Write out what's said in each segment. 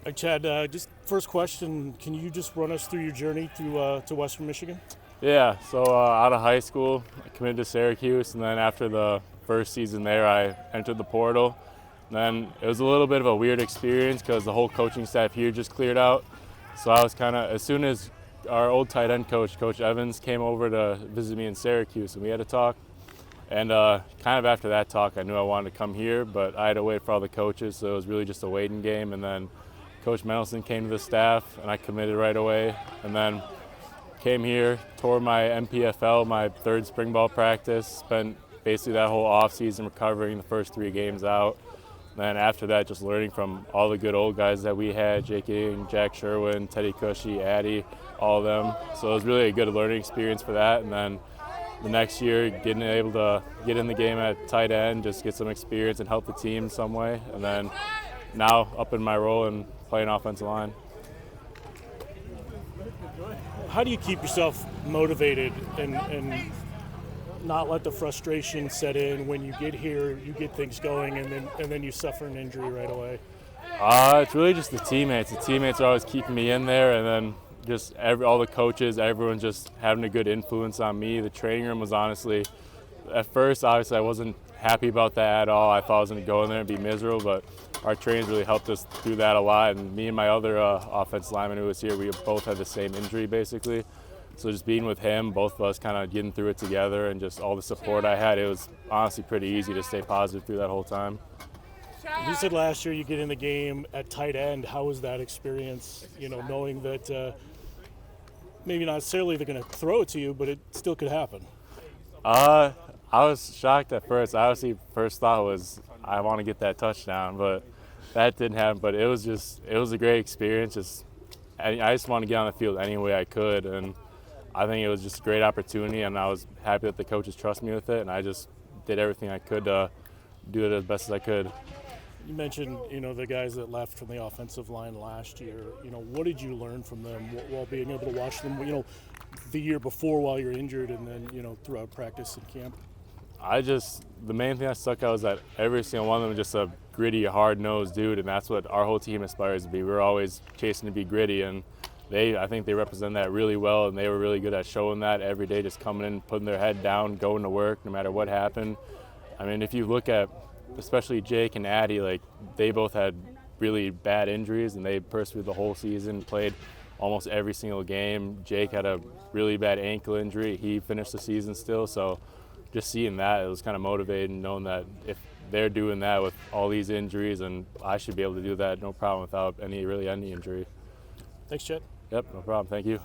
Chad, just first question, can you just run us through your journey to Western Michigan? Yeah, so out of high school, I committed to Syracuse, and then after the first season there, I entered the portal. And then it was a little bit of a weird experience because the whole coaching staff here just cleared out. So I was kind of, as soon as our old tight end coach, Coach Evans, came over to visit me in Syracuse, and we had a talk. And kind of after that talk, I knew I wanted to come here, but I had to wait for all the coaches, so it was really just a waiting game. And then Coach Mendelson came to the staff, and I committed right away. And then came here, tore my MPFL, my third spring ball practice, spent basically that whole off season recovering the first 3 games out. And then after that, just learning from all the good old guys that we had, Jake Ing, Jack Sherwin, Teddy Cushy, Addy, all of them. So it was really a good learning experience for that. And then the next year, getting able to get in the game at tight end, just get some experience and help the team some way. And then now up in my role and playing offensive line. How do you keep yourself motivated and not let the frustration set in when you get here, you get things going, and then you suffer an injury right away? It's really just the teammates. The teammates are always keeping me in there, and then just all the coaches, everyone's just having a good influence on me. The training room was honestly, at first, obviously, I wasn't happy about that at all. I thought I was going to go in there and be miserable, but our trainers really helped us through that a lot. And me and my other offensive lineman who was here, we both had the same injury basically. So just being with him, both of us kind of getting through it together, and just all the support I had, it was honestly pretty easy to stay positive through that whole time. You said last year you get in the game at tight end. How was that experience, knowing that maybe not necessarily they're going to throw it to you, but it still could happen? I was shocked at first. I obviously first thought was I want to get that touchdown, but that didn't happen. But it was a great experience. I just wanted to get on the field any way I could, and I think it was just a great opportunity, and I was happy that the coaches trust me with it, and I just did everything I could to do it as best as I could. You mentioned, the guys that left from the offensive line last year. What did you learn from them while being able to watch them, the year before while you're injured, and then, throughout practice and camp? The main thing that stuck out was that every single one of them was just a gritty, hard-nosed dude, and that's what our whole team aspires to be. We're always chasing to be gritty, and I think they represent that really well, and they were really good at showing that every day, just coming in, putting their head down, going to work, no matter what happened. I mean, if you look at especially Jake and Addy, they both had really bad injuries, and they persevered the whole season, played almost every single game. Jake had a really bad ankle injury. He finished the season still, so just seeing that, it was kind of motivating, knowing that if they're doing that with all these injuries, and I should be able to do that no problem without any injury. Thanks, Chet. Yep, no problem. Thank you.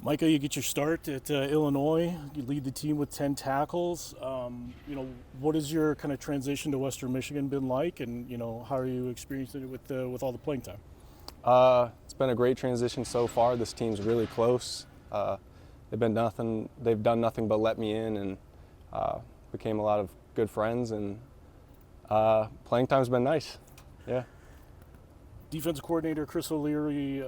Micah, you get your start at Illinois. You lead the team with 10 tackles. What has your kind of transition to Western Michigan been like, and how are you experiencing it with all the playing time? It's been a great transition so far. This team's really close. They've done nothing but let me in, and became a lot of good friends, and playing time's been nice. Yeah. Defensive coordinator Chris O'Leary,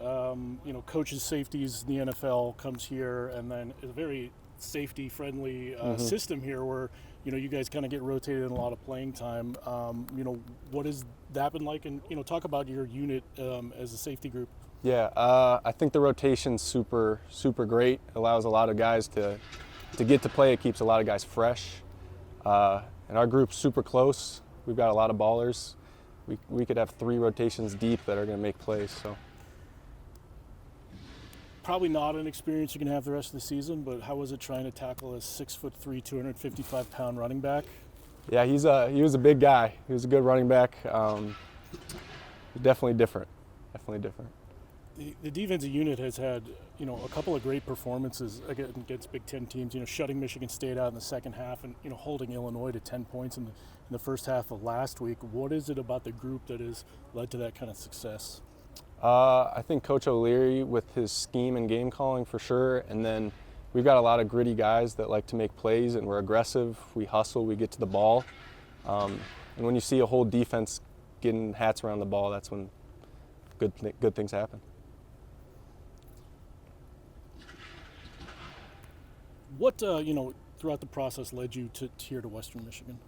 coaches safeties in the NFL, comes here, and then a very safety-friendly system here where, you guys kind of get rotated in a lot of playing time. What has that been like? And, talk about your unit as a safety group. Yeah, I think the rotation's super, super great. It allows a lot of guys to get to play. It keeps a lot of guys fresh. And our group's super close. We've got a lot of ballers. We could have 3 rotations deep that are going to make plays. So probably not an experience you can have the rest of the season, but how was it trying to tackle a 6'3", 255-pound running back? Yeah, he was a big guy. He was a good running back. Definitely different. Definitely different. The defensive unit has had, a couple of great performances against Big Ten teams, shutting Michigan State out in the second half and, holding Illinois to 10 points in the first half of last week. What is it about the group that has led to that kind of success? I think Coach O'Leary with his scheme and game calling for sure, and then we've got a lot of gritty guys that like to make plays, and we're aggressive, we hustle, we get to the ball. And when you see a whole defense getting hats around the ball, that's when good things happen. What, throughout the process led you here to Western Michigan?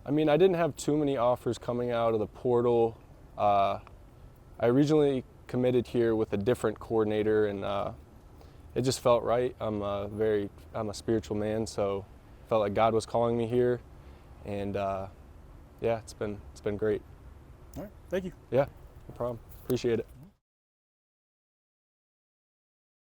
I mean, I didn't have too many offers coming out of the portal. I originally committed here with a different coordinator, and it just felt right. I'm a spiritual man, so felt like God was calling me here, and yeah, it's been great. All right, thank you. Yeah, no problem. Appreciate it.